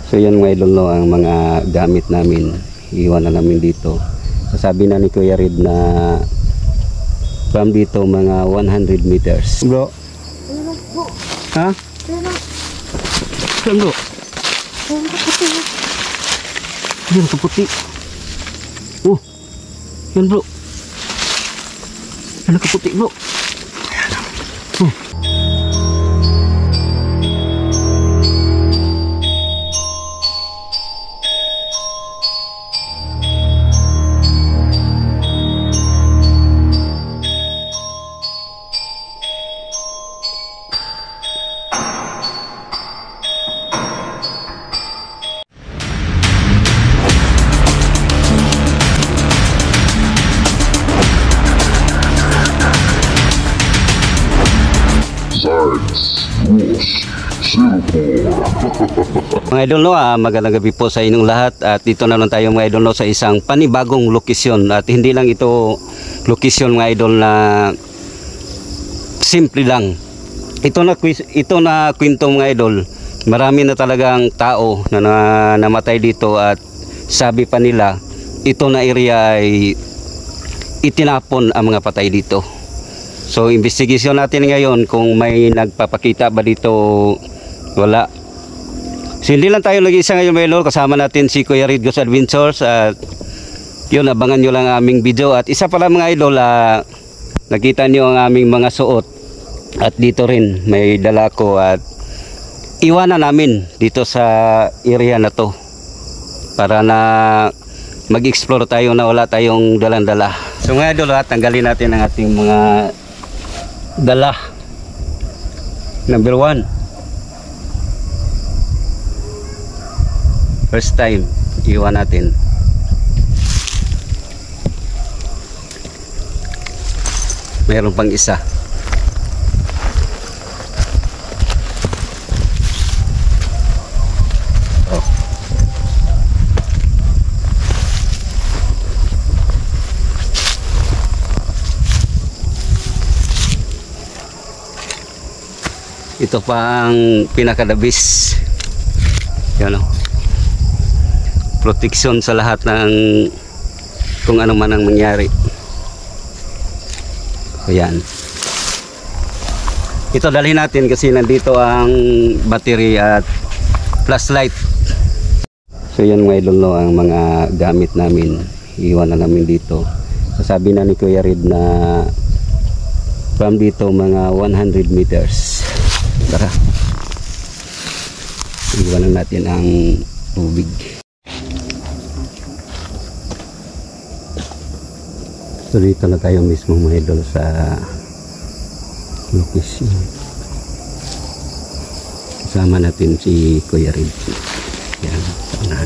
So yan mga idol, no, ang mga gamit namin, iwan na namin dito. So sabi na ni Kuya Red na from dito mga 100 meters. Bro? Ha? Saan bro? Yan kaputi. Oh, yan bro. Yan kaputi bro. Oh. Mga idol, no, magandang gabi po sa inyong lahat. At dito na lang tayo mga idol, no, sa isang panibagong lokasyon. At hindi lang ito lokasyon mga idol na simple lang. Ito na kwento mga idol. Marami na talagang tao na namatay dito at sabi pa nila ito na area ay itinapon ang mga patay dito. So investigasyon natin ngayon kung may nagpapakita ba dito. Wala. So hindi lang tayo nag-isa ngayon mga idol, kasama natin si Kuya Red Ghost Adventures at yun, abangan nyo lang ang aming video. At isa pala mga idol, nakita nyo ang aming mga suot at dito rin may dala ko at iwanan namin dito sa area na to para na mag-explore tayo na wala tayong dalang-dala. So mga idol, tanggalin natin ang ating mga dala. Number 1, first time iwan natin. Mayroon pang isa. Oh. Ito pa ang pinakadabis. Yan, oh. Protection sa lahat ng kung ano man ang mangyari. Ayan. Ito dalhin natin kasi nandito ang battery at flashlight. So yan mga idol, no, ang mga gamit namin, iwan na namin dito. So sabi na ni Kuya Red na from dito mga 100 meters. Tara, iwanan natin ang tubig. So dito na tayo mismo mga idol sa location. Kasama natin si Kuya Red. Yan, sana.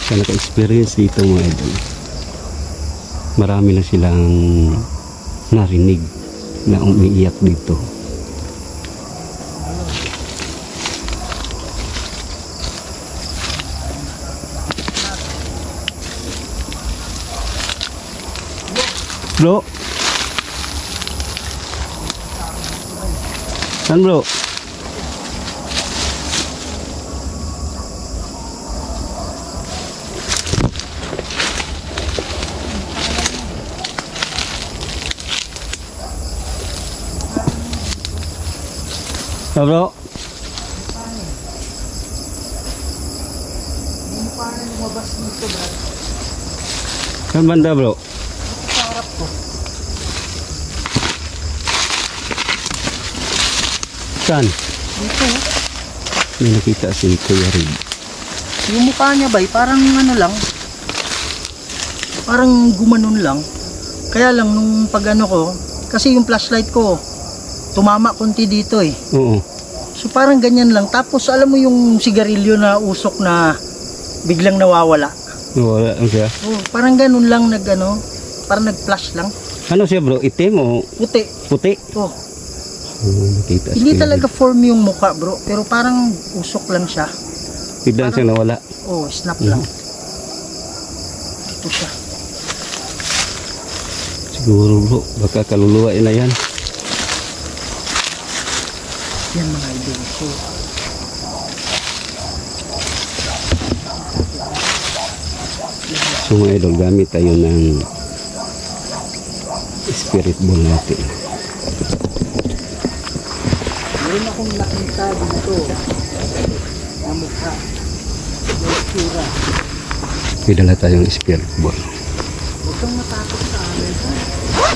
Sa naka-experience dito mga idol, marami na silang narinig na umiiyak dito. Bro, saan bro? Bro, saan banda bro? Saan? Dito. May nakita si Kuya Red. Yung mukha niya ba, parang ano lang. Parang gumanon lang. Kaya lang nung pag ano ko, kasi yung flashlight ko, tumama konti dito eh. Oo. So parang ganyan lang. Tapos alam mo yung sigarilyo na usok na biglang nawawala. Wala lang siya. Oh, parang ganun lang parang nag-flash lang. Ano siya bro? Itim o Puti. puti? Oh. Nakita Hindi si talaga form yung mukha bro, pero parang usok lang siya. biglang siya nawala. Oh, snap lang. Ito siya. Sige Siguro bro, baka kaluluwa na yan. Yan mga idol ko. So mga idol, gamit tayo ng spirit ball natin. Meron akong nakita dito na mukha. Yung tsura. May dala tayong spirit ball. Huwag kang matakot sa amin. Ha?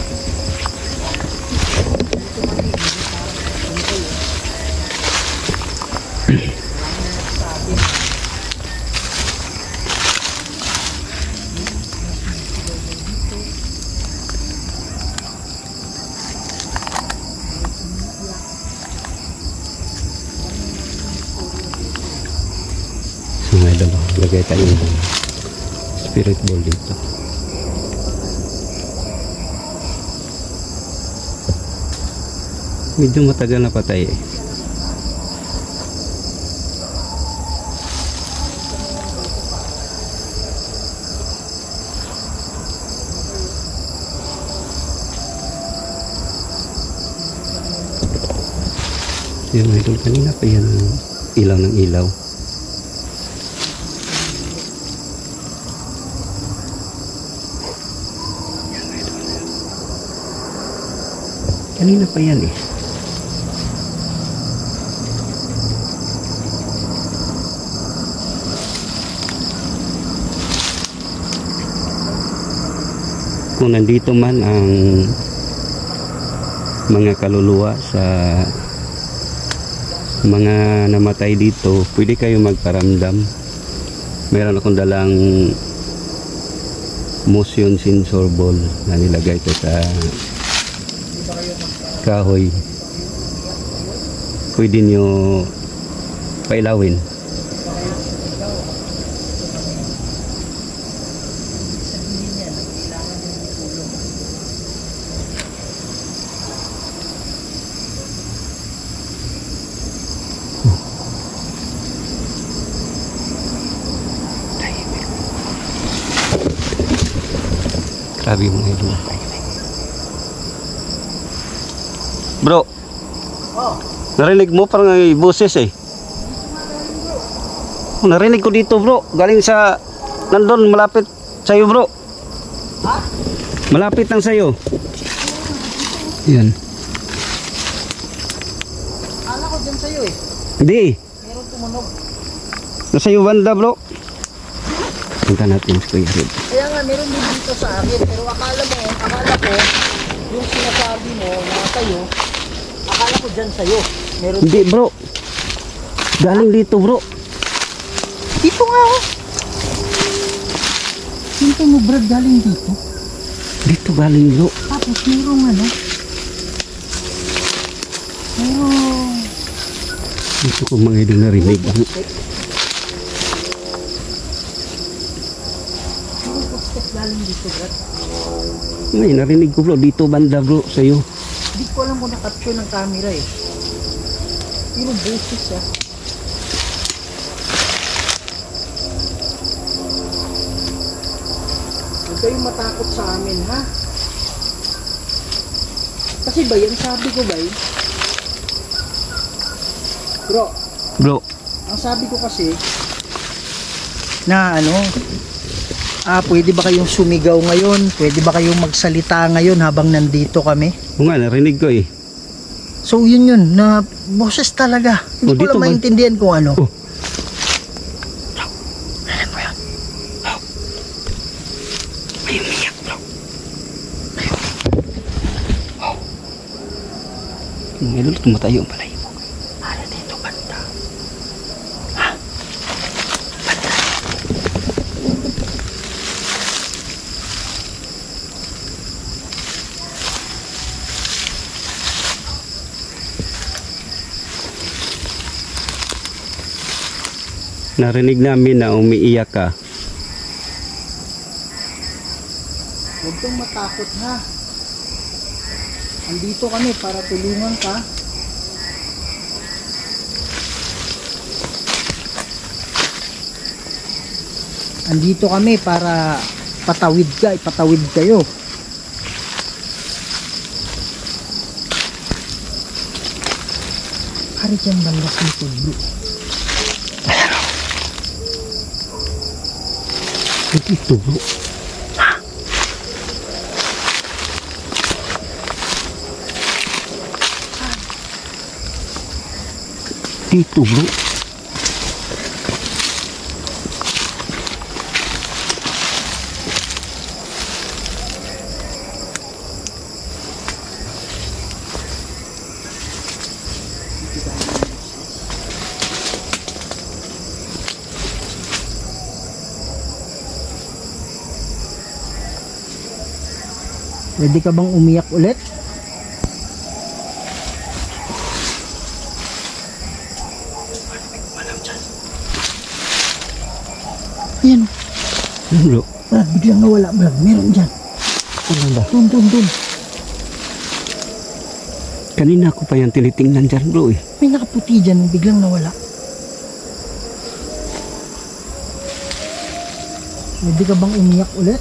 So mga idol, lagay tayo ng spirit ball dito. Medyo matagal na patay eh. Yan mga idol, kanina pa yan ilaw ng ilaw. Kanina pa yan eh. Kung nandito man ang mga kaluluwa sa mga namatay dito, pwede kayo magparamdam. Meron akong dalang motion sensor ball na nilagay ko sa kahoy. Pwede nyo pailawin. Grabe mga idol. Bro, Oh, narinig mo parang may boses eh. Oh, narinig ko dito bro, galing sa nandun malapit sa'yo bro. ha? Malapit lang sa'yo. Yan. Kala ko dyan sa'yo eh. Hindi, Meron tumunog. nasa iyo banda bro. Punta natin sa Kuya Red. Kaya nga meron din dito sa akin. Pero akala ko, yung sinasabi mo na sa'yo, akala ko dyan sa'yo. Meron Hindi bro, galing dito bro. dito nga oh. Dito mo Brad galing dito. Dito galing bro. Tapos merong ano. Merong Dito ko mga idol narinig. footstep galing dito Brad. May narinig ko bro, dito banda bro sa'yo. Hindi ko alam kung na-capture ng camera eh. Pero boses ah. Huwag kayong matakot sa amin ha. Kasi ba yan sabi ko ba eh. Bro, Bro, ang sabi ko kasi na ano, pwede ba kayong sumigaw ngayon? Pwede ba kayong magsalita ngayon habang nandito kami? o nga narinig ko eh. So yun na boses talaga. Hindi Oh, ko dito lang ba? maintindihan kung ano. Oh. May umiyak bro. Mga idol, tumatayo ang palay mo. Ano dito banda? Narinig namin na umiiyak ka. Huwag kang matakot ha. Andito kami para tulungan ka. Andito kami para patawid ka, ipatawid kayo. Hari dyan bandas likod bro. Dito bro. Dito bro. Pwede ka bang umiyak ulit? Yan. Yan bro. Brad, biglang nawala Brad. Meron dyan. Ano ba? Dun. Kanina ko pa yan tinitingnan dyan bro eh. May nakaputi dyan. Biglang nawala. Pwede ka bang umiyak ulit?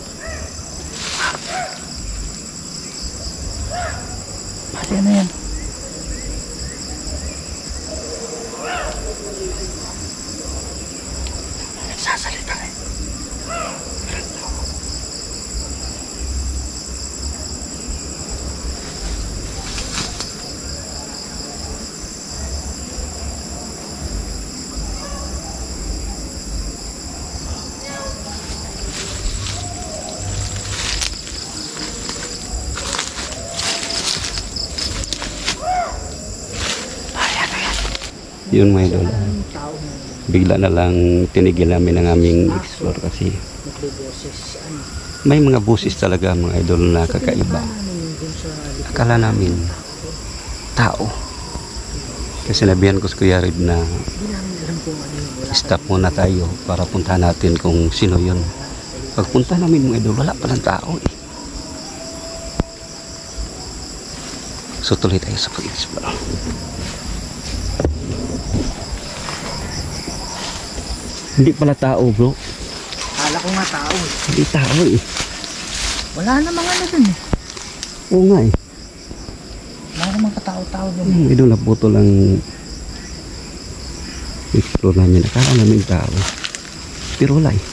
Pati na yan. Sasalita eh. Yun mga idol. Bigla na lang tinigil namin ang aming explore kasi may mga busis talaga mga idol na kakaiba. Akala namin tao. Kasi sinabihan ko si Kuya Red na stop muna tayo para puntahan natin kung sino yun. Pagpunta namin mga idol, wala palang tao eh. So tuloy tayo sa pag-explore. Hindi pala tao bro. Kala ko nga tao eh. Hindi tao eh. Wala namang ano dun eh. Oo nga eh. Wala namang katao-tao dun. May doon na puto lang explore namin. Akala namin tao. Pero wala eh.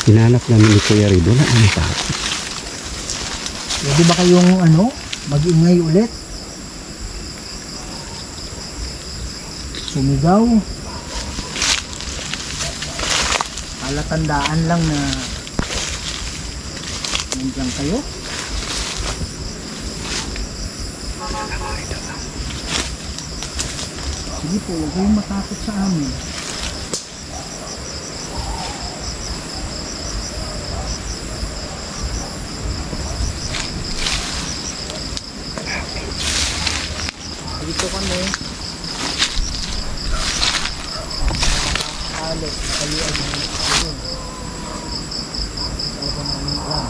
Hinanap namin ni Kuya Red. Wala namin tao. Pwede ba kayong ano, mag-ingay ulit? Sumigaw. Palatandaan lang na nandiyan kayo. Sige po, huwag kayong matakot sa amin. Dito kami. Halos kayo ay ayun. Talaga namin alam.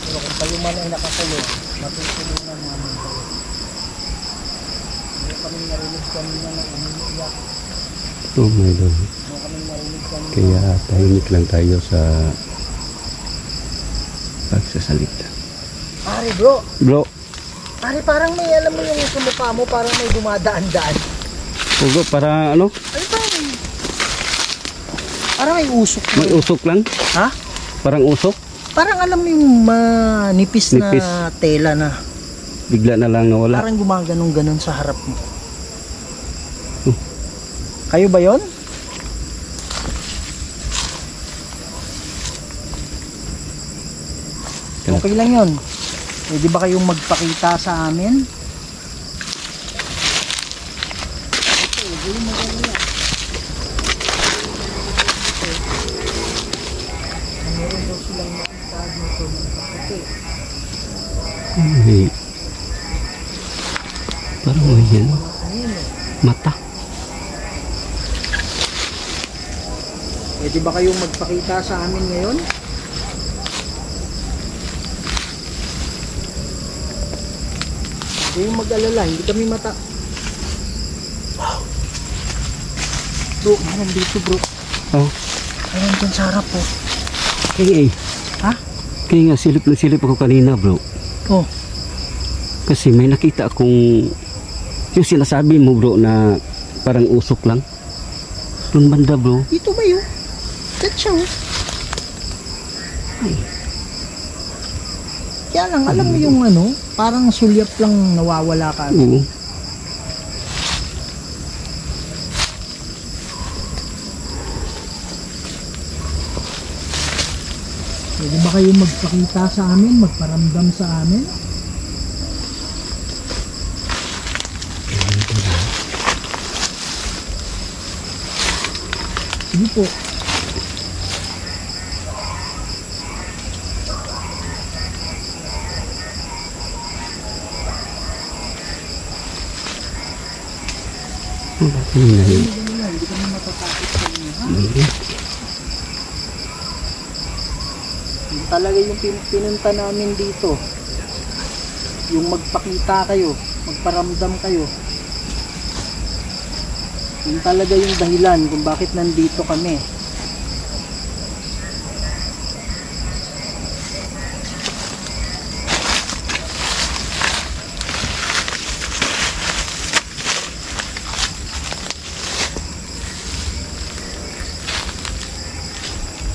Pero kung kayo man ay nakakulong, matutulungan namin kayo. Hindi kami narinig kanina ng umiiyak. Oh my God. Hindi kami narinig kanina. Kaya tahimik lang tayo sa pagsasalita. Pare bro, Bro, pare parang may alam mo yung sa mukha mo, parang may dumadaan-daan. bro, para ano? Ano ba yun? Parang may usok. May usok lang? Ha? Parang usok? Parang alam mo yung manipis Nipis. na tela na Bigla na lang nawala. parang gumaganong-ganon sa harap mo. Oh. Kayo ba yon? Okay lang yon. Pwede ba kayong magpakita sa amin? Ay, parang may yan. Mata. Pwede ba kayong magpakita sa amin ngayon? Hindi yung mag-alala, hindi kami mata. Bro, meron dito bro. Oh, Meron dyan sa harap po. kaya eh. Ha? Kaya nga silip na silip ako kanina bro. Oh, Kasi may nakita akong Yung sinasabi mo bro na parang usok lang. Doon banda bro. Dito ba yun? Diyan siya oh. Ay. Kaya lang, alam mo yung ano, parang sulyap lang nawawala ka. Oo. Pwede ba kayo magpakita sa amin, magparamdam sa amin? Sige po. Hindi kami matatakot sa inyo, ha? Yun talaga yung pinunta namin dito. Yung magpakita kayo, magparamdam kayo. Yun talaga yung dahilan kung bakit nandito kami.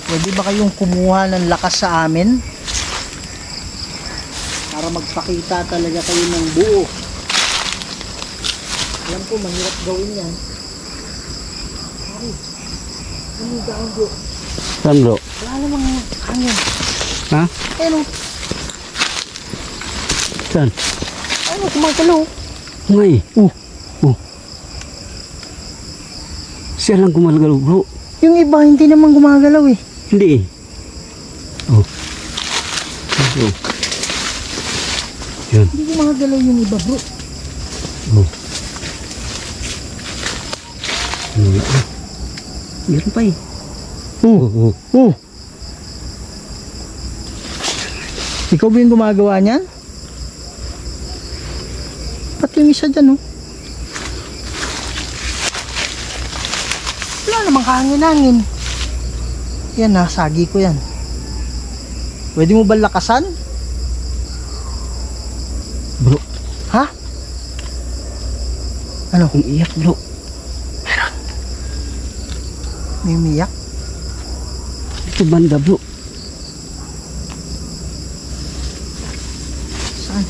Pwede ba kayong kumuha ng lakas sa amin? Para magpakita talaga kayo ng buo. Alam ko, mahirap gawin yan. Ay, ano daon bro? Saan bro? Wala namang hangin. Ha? Ano? Saan? Ano, kumagalaw. Ngay. Siya lang gumagalaw bro. Yung iba, hindi naman gumagalaw eh. Hindi. Oh. Oh. Yan. Hindi gumagalaw yung iba bro. Oh. Meron pa eh. Oh. Oh. Ikaw ba yung gumagawa niyan? Pati yung isa dyan oh. Wala namang kahangin-hangin. Yan na, sagi ko yan. Pwede mo ba lakasan? Bro, Ha? Ano? umiyak bro. May umiyak? Ito banda bro. Saan?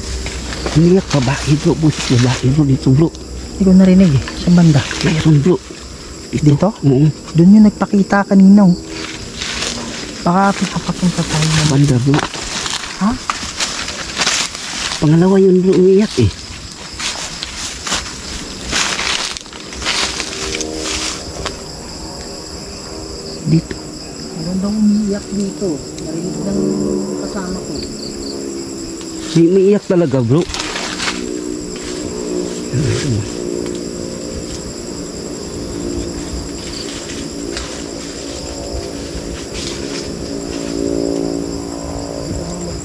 Umiyak babae bro. Busit babae bro dito bro. Hindi ko narinig eh. Sa banda. Meron bro. Dito? Oo. Doon yung nagpakita kanina oh. Baka papapunta tayo na. Banda bro. Ha? Pangalawa yun bro umiyak eh. Dito. Meron daw umiyak dito. Narinig ng kasama ko. May umiyak talaga bro.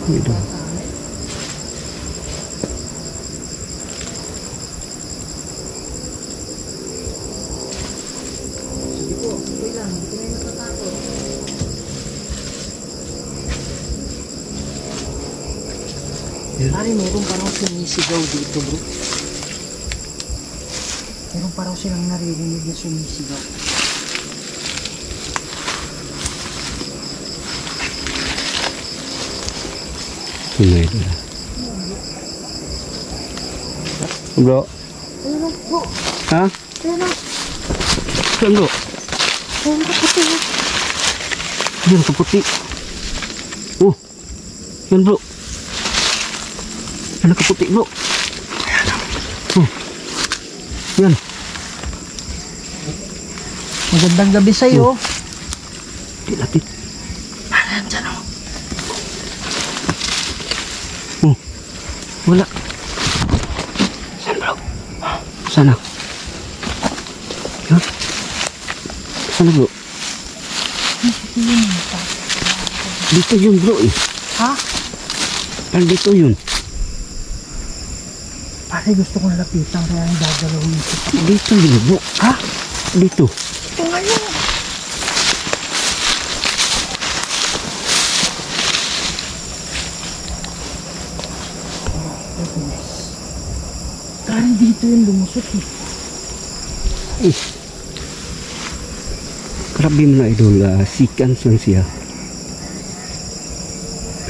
Dito. Sige po, okay lang. Hindi ko na yung natatakot. Pare, meron parang sumisigaw dito bro. Meron parang silang naririnig na sumisigaw. Sunay na. Bro. Ayun o, bro. Ha? Ayun o. Saan bro? Ayun o, puti o. Yan kaputi. Oh. Yan bro. Yan kaputi bro. Oh. Yan. Magandang gabi sa'yo. Lapit. Nandyan o. Oh. Wala. Saan bro? Sana. Ha? Sana bro? Dito yun bro eh. Ha? Parang dito yun. Pare, gusto kong lapitan kaya ang gagalawin ko. Dito yun bro. Ha? Dito. Ito ngayon. Parang dito yung lumusot eh. Grabe mo na idol, seconds lang siya.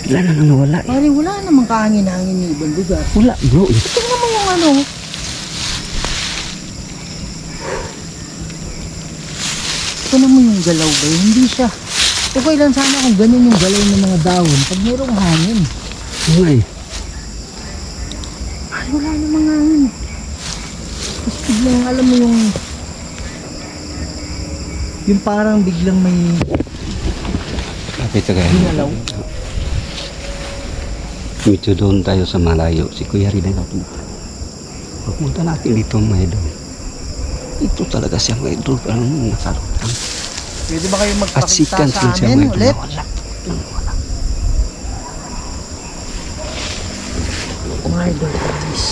Bigla na lang nawala eh. Pare, wala namang kahangin-hangin ni ibang lugar. Wala bro eh. Tingnan mo yung ano. Tingnan mo yung galaw ba? Hindi siya. Okay lang sana kung ganun yung galaw ng mga dahon. Pag mayroong hangin. Oo eh. Ay, wala namang hangin. Tapos biglang alam mo yung parang biglang may Kapit ka kaya. ginalaw. Medyo doon tayo sa malayo. Si Kuya Rida natin. Pagpunta natin dito mga idol. Ito talaga siya mga idol. Parang nakarutang. Pwede ba kayo At magpakita seconds sa lang siya amin mga idol. ulit? Wala. Mga idol, guys.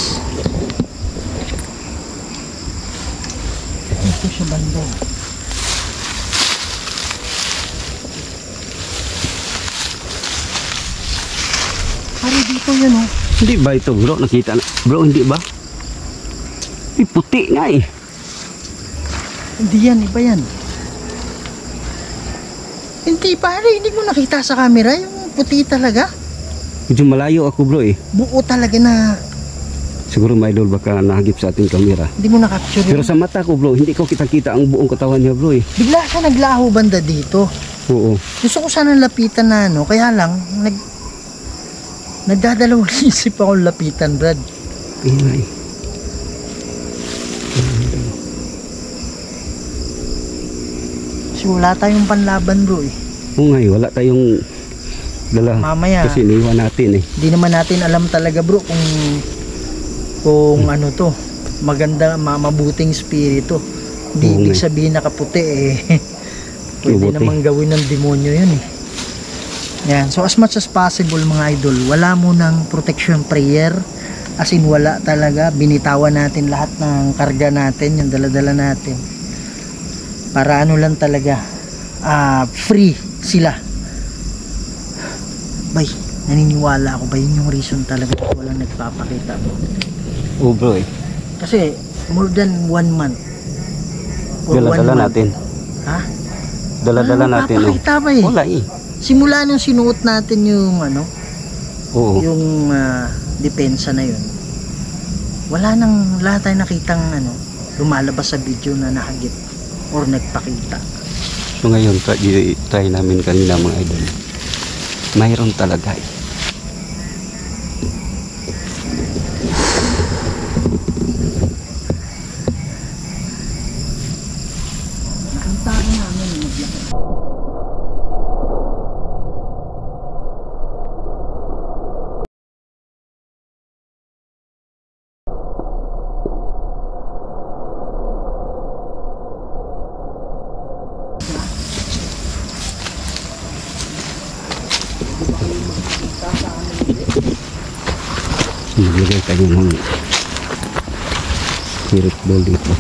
Ito siya banda. Pare dito yun oh. Hindi ba ito bro? Nakita na. Bro, hindi ba? Puti nga eh. Hindi yan, iba yan. Hindi pare, hindi mo nakita sa camera yung puti talaga. Medyo malayo ako bro eh. Buo talaga na Siguro mga idol baka nahagip sa ating kamera. hindi mo na-capture Pero yun. sa mata ko bro, hindi ko kita-kita ang buong katawan niya bro eh. Bigla siya naglaho banda dito. Oo. Gusto ko sana lapitan na ano, kaya lang nagdadalawang isip ako lapitan, Brad. Ayun nga eh. Kasi wala tayong panlaban, bro eh. Oo nga eh, wala tayong dala. Mamaya, Kasi iniwan natin eh. di naman natin alam talaga, bro, kung ano to, maganda, mabuting spirito. Hindi Oo ibig nga eh. sabihin nakaputi eh. Pwede Mabuti. naman gawin ng demonyo yun eh. Yan. So as much as possible mga idol, wala munang protection prayer. As in wala talaga. Binitawan natin lahat ng karga natin, yung daladala natin. Para ano lang talaga, free sila. Bay, naniniwala ako ba yun yung reason talaga walang nagpapakita bro? Oo bro eh. Kasi more than 1 month. Or Dala-dala 1 month. natin. Ha? Dala-dala Wala natin. Oh. nagpapakita ba eh? Wala eh. Simula nung sinuot natin yung ano, Oo. yung depensa na yun, wala nang lahat tayo nakitang ano, lumalabas sa video na nakagit or nagpakita. So ngayon, try namin kanina mga idol. Mayroon talaga eh. Nakita ko namin yung naglakad. Maglagay tayo ng spirit ball dito.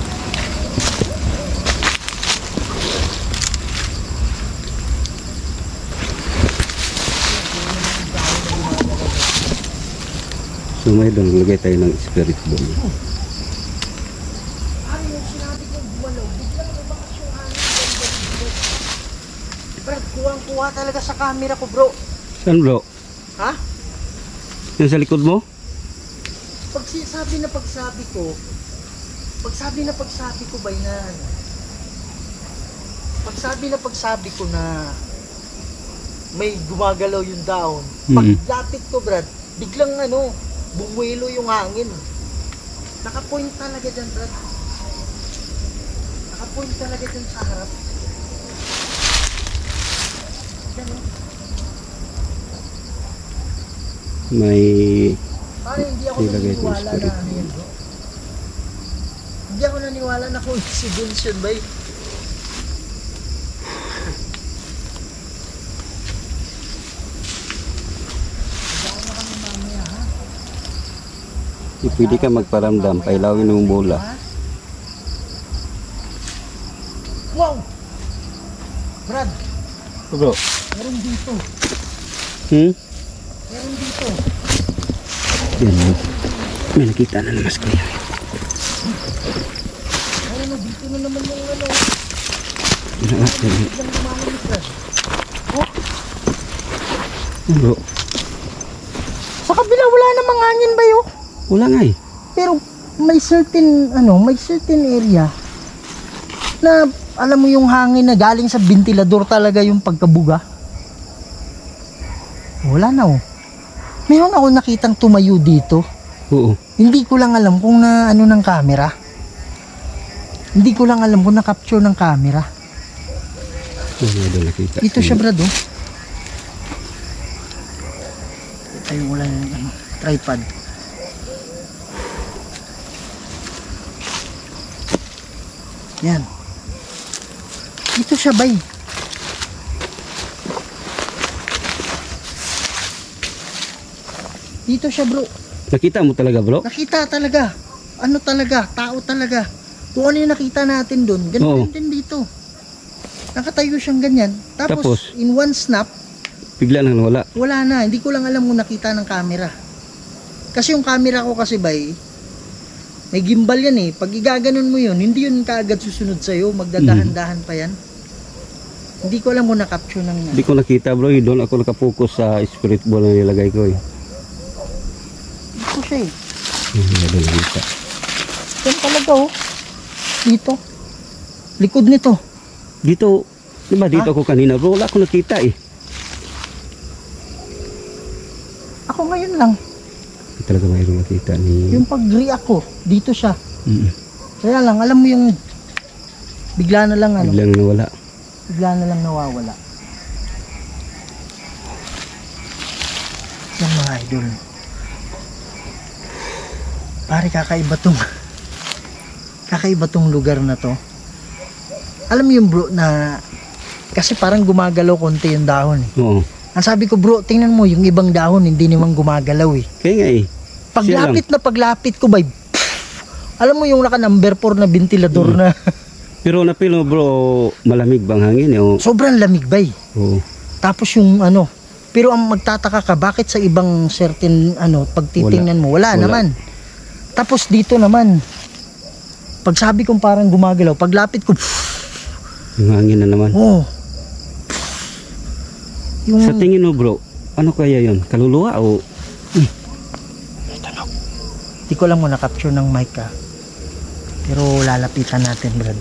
So may doon, maglagay tayo ng spirit ball. Ano yung sinabi kong gumalaw, biglang lumakas yung hangin. Brad, kuwang-kuha talaga sa camera ko bro. Saan bro? Ha? Yan sa likod mo? Pagsabi ko ba na ano? Pagsabi ko na may gumagalaw yung dahon. Paglapit ko, Brad, biglang ano, bumuelo yung hangin. Nakapoint talaga dyan, Brad. Nakapoint talaga dyan sa harap. Dyan, oh. May Parang hindi ako Ilagay ko yung naniniwala spirit. na ano yun, bro. Hindi ako naniwala na coincidence yun, bay. pwede ka magparamdam, pailawin mo yung bola. Wow! Brad, Bro. meron dito. Meron Meron dito. Yan. May nakita na naman kuya. Bro, Sa kabila wala namang hangin ba yun? wala nga eh. Pero may certain area na alam mo yung hangin na galing sa ventilador talaga yung pagkabuga. Wala na oh. Meron ako nakitang tumayo dito. Oo. Hindi ko lang alam kung na ano ng camera. Hindi ko lang alam kung na-capture ng camera. Wala doon nakita. Ito siya brado. Ayun wala yung tripod. Yan. Ito siya bay. Dito siya bro. Nakita mo talaga bro? Nakita talaga. Ano talaga? Tao talaga. Kung ano yung nakita natin doon, ganun Oo. din dito. Nakatayo siyang ganyan. Tapos, Tapos? in one snap, Bigla nang nawala. wala na. Hindi ko lang alam kung nakita ng camera. Kasi yung camera ko kasi bay, may gimbal yan eh. Pag igaganon mo yun, hindi yun kaagad susunod sa'yo. Magdadahan-dahan pa yan. Hindi ko alam kung na-capture ng... Hindi ko nakita bro, doon ako nakapokus sa spirit ball na nilagay ko eh. Ito siya eh. Wala doon nakita. Yan talaga oh. Dito. Likod nito. Dito, di ba dito ako kanina bro, wala ako nakita eh. Ako ngayon lang. Hindi talaga mayroong nakita ni... Yung pag-react ko, dito siya. Mm. Kaya lang, alam mo yung bigla na lang ano, Biglang nawala. bigla na lang nawawala. Yan mga idol. Pare kakaiba tong lugar na to. Alam mo yung bro na kasi parang gumagalaw konti yung dahon eh. Oo. Ang sabi ko bro, tingnan mo yung ibang dahon hindi naman gumagalaw eh. Kaya nga eh. Paglapit ko bay, alam mo yung naka number 4 na ventilador na Pero napilo bro, malamig bang hangin eh. Oh. sobrang lamig bay. Oo. Tapos yung ano, pero ang magtataka ka bakit sa ibang certain ano, pag titingnan mo wala naman. Tapos dito naman, pag sabi kong parang gumagalaw, paglapit ko, Yung hangin na naman. oh. Yung Sa tingin mo bro, ano kaya yon? Kaluluwa o... Hindi ko lang mo na-capture ng mic ka. Pero lalapitan natin, Brad.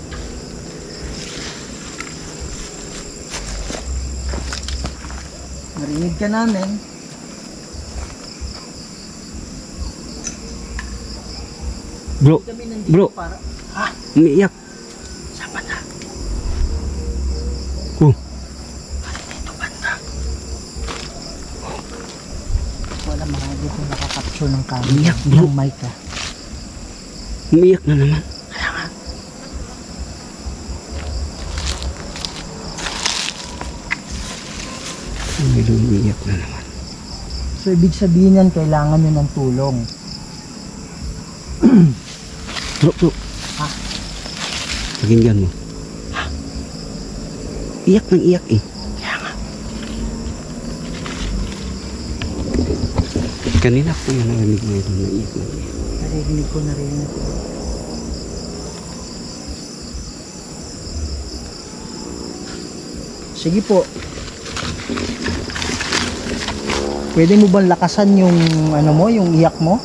Narinig ka namin. Bro, Kami nandito bro, para... Ha? umiiyak. Saan ba na? Oh, Dito banda. Wala mga dito nakaka-capture ng camera. Iyak, bro. Ng mic ka. umiiyak na naman. Kaya nga. Umiiyak na naman. So, ibig sabihin yan, kailangan nyo ng tulong. Bro. Ha? Pakinggan mo. Iyak ng iyak eh. Kaya nga. Kanina ko yung narinig mo ito na iyak na iyak. Narinig ko. Sige po. Pwede mo bang lakasan yung ano mo, yung iyak mo?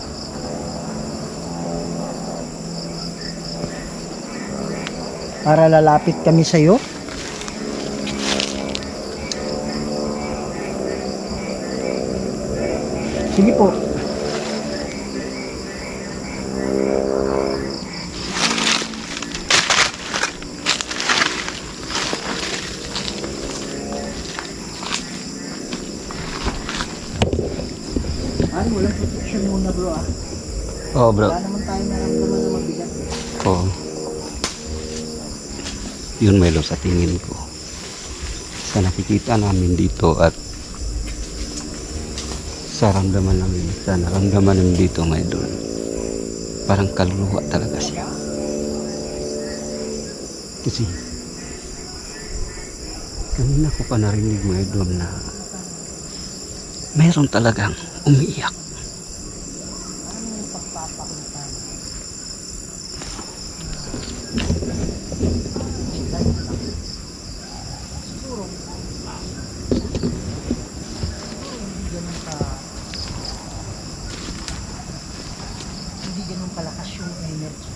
Para lalapit kami sa iyo. Sige po. Ay, walang protection muna bro ah. Oo bro. Wala naman tayo naramdaman na mabigat. Oo. Yun Melo sa tingin ko. Sa nakikita namin dito at sa naramdaman namin dito mga idol. Parang kaluluwa talaga siya. Kasi kanina ko pa narinig mga idol na mayroon talagang umiiyak. Napakalakas yung energy.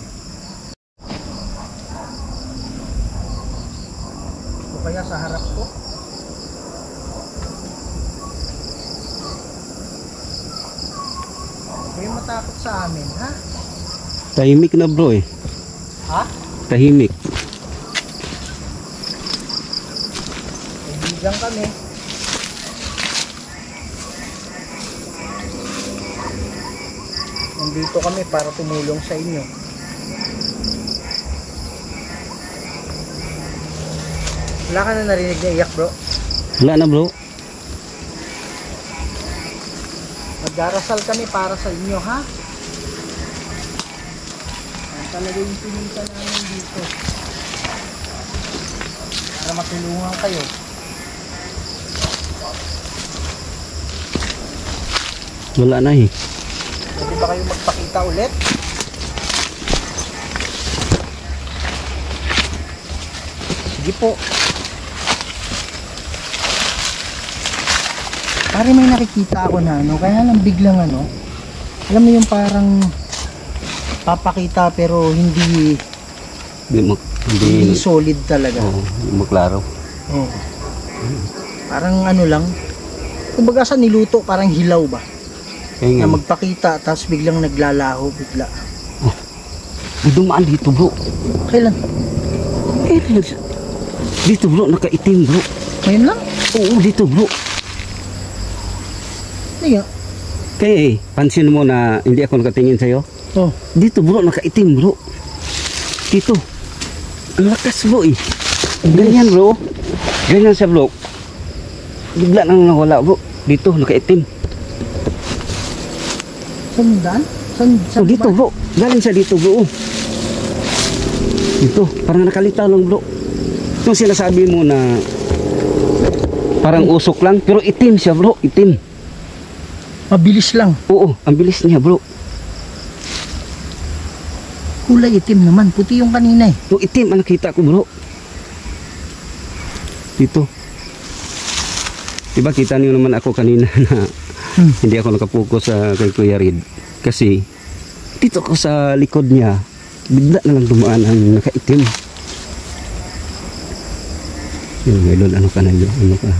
O kaya sa harap ko. Huwag kayong matakot sa amin, ha? Tahimik na bro eh. Ha? Tahimik. Kaibigan kami. Nandito kami para tumulong sa inyo. Wala ka na narinig na iyak, bro? Wala na bro. Magdarasal kami para sa inyo, ha? Yan talaga yung pinunta namin dito. Para matulungan kayo. Wala na eh. Pwede ba kayo magpakita ulit? Sige po. Pare, may nakikita ako na ano, kaya lang biglang ano, alam mo yung parang papakita pero hindi Hindi solid talaga. Oo, hindi mo klaro. Oo. Parang ano lang, kumbaga sa niluto, parang hilaw ba? Kaya Na nga, magpakita tapos biglang naglalaho bigla. may dumaan dito bro. Kailan? Eh, dito bro, nakaitim bro. Ngayon lang? Oo, dito bro. Hindi nga. Kaya eh, pansin mo na hindi ako nakatingin sa'yo. Oh. Dito bro, nakaitim bro. Dito. Ang lakas bro eh. Ganyan bro. Ganyan siya bro. Bigla nang nawala bro. Dito, nakaitim. Saan daan? Saan Oh, dito bro. Galing siya dito bro. Dito, parang nakalitaw lang bro. Yung sinasabi mo na parang usok lang, pero itim siya bro, itim. Mabilis lang. Oo, ang bilis niya bro. Kulay itim naman. Puti yung kanina eh. Yung itim ang nakita ko bro. Dito. Diba kita niyo naman ako kanina na hindi ako nakapokus sa kay Kuya Rid. Kasi dito ko sa likod niya, bigla na lang dumaan ang nakaitim. Yun, Melon, ano ka na yun? Ano ka?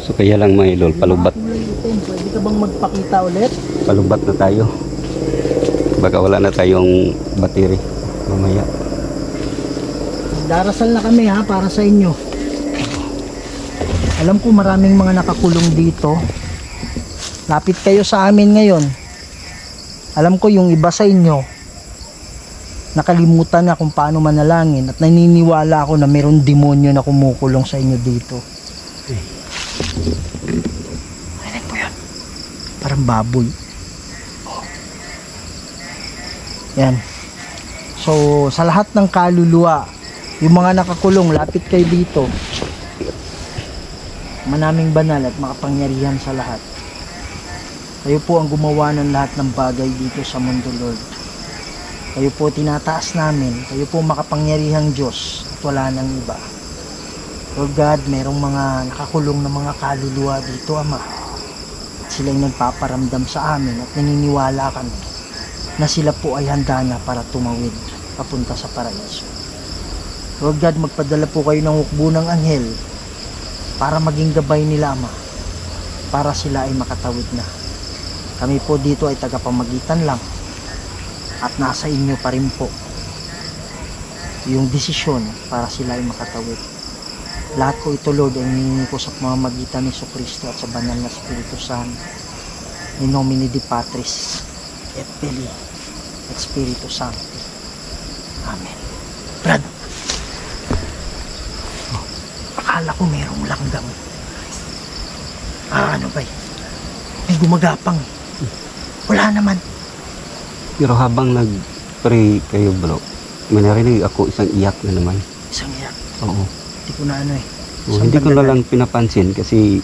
So kaya lang mga idol, palubat. Kulay itim. Pwede ka bang magpakita ulit? Palubat na tayo. Baka wala na tayong battery mamaya. Darasal na kami ha para sa inyo. Alam ko maraming mga nakakulong dito. Lapit kayo sa amin ngayon. Alam ko yung iba sa inyo nakalimutan na kung paano manalangin at naniniwala ako na mayroong demonyo na kumukulong sa inyo dito. Ano po yan? Parang baboy. Yan. So sa lahat ng kaluluwa, yung mga nakakulong, lapit kayo dito. Manaming banal at makapangyarihan sa lahat. Kayo po ang gumawa ng lahat ng bagay dito sa mundo, Lord. Kayo po tinataas namin. Kayo po makapangyarihang Diyos at wala nang iba. Lord God, merong mga nakakulong na mga kaluluwa dito, Ama. At sila'y nagpaparamdam sa amin at naniniwala kami na sila po ay handa na para tumawid papunta sa paraiso. Lord God, magpadala po kayo ng hukbo ng anghel para maging gabay nila, Ama, para sila ay makatawid na. Kami po dito ay tagapamagitan lang at nasa inyo pa rin po yung desisyon para sila ay makatawid. Lahat po ito, Lord, ay hinihingi ko sa pamamagitan ni Jesucristo at sa banal na Espiritu Santo. In nomine Dei Patris et Filii et Spiritus Sancti. Amen. Brad, akala ko merong langgam. Ano ba? May gumagapang. Wala naman. Pero habang nag-pray kayo bro, may narinig ako isang iyak na naman. Isang iyak. Oo. Hindi ko na ano eh. Oo, hindi ko na lang pinapansin kasi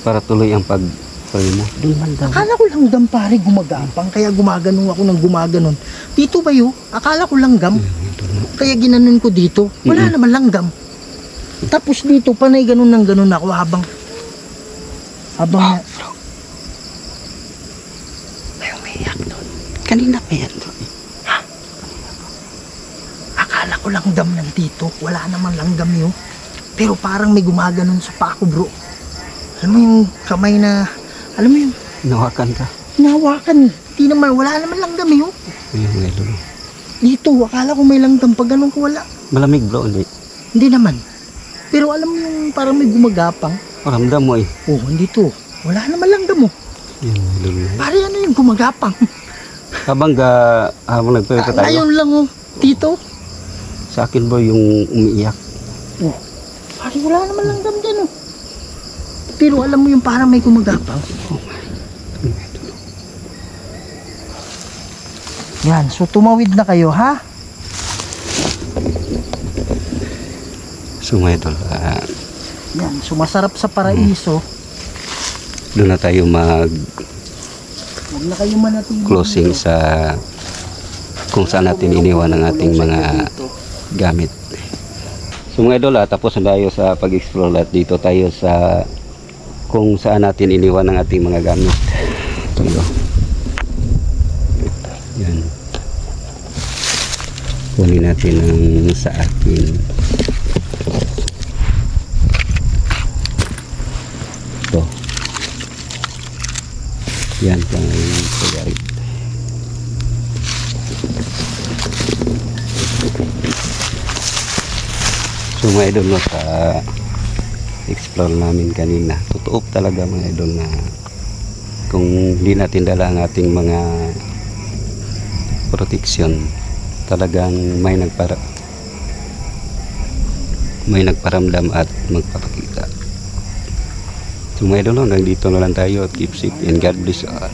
para tuloy ang pag-pray mo. Doon man daw. Akala ko langgam pare gumagapang. Kaya gumaganong ako ng gumaganon. Dito ba yun? Akala ko langgam. Kaya ginanon ko dito. Wala naman langgam. Tapos dito panay ganun ng ganun ako habang Habang na, May umiyak doon. Kanina pa yan doon. akala ko langgam lang dito. Wala naman langgam yun. Pero parang may gumaganon sa pako, bro. Alam mo yung kamay na, alam mo yung Hinawakan ka. hinahawakan. Hindi naman, wala naman langgam yun. Ayun mga idol. Dito, akala ko may langgam. Pag ganun ko wala. Malamig bro, hindi. Hindi naman. Pero alam mo yung parang may gumagapang. Ramdam mo eh. Oh, dito. Wala naman langgam mo. Ayun mga idol. Pare ano yung gumagapang. Habang nagpapita tayo, Ayun lang oh. Dito. sa akin bro yung umiiyak. Oh. Pare wala naman langgam dyan oh. Pero alam mo yung parang may gumagapang. Yan, so tumawid na kayo ha? So mga idol, Yan, so masarap sa paraiso. doon na tayo Huwag na kayo manatili. mag-closing sa kung saan natin iniwan ang ating mga gamit. So mga idol, tapos na tayo sa pag-explore at dito tayo sa kung saan natin iniwan ang ating mga gamit. Ito. Yan. Kunin natin ang sa akin. Ito. Yan pang pag-arit. So mga idol, no, sa explore namin kanina, totoo talaga mga idol na kung hindi natin dala ang ating mga protection, talagang may nagparamdam at magpapakita. So mga idol, no, hanggang dito na lang tayo at keep safe and God bless all.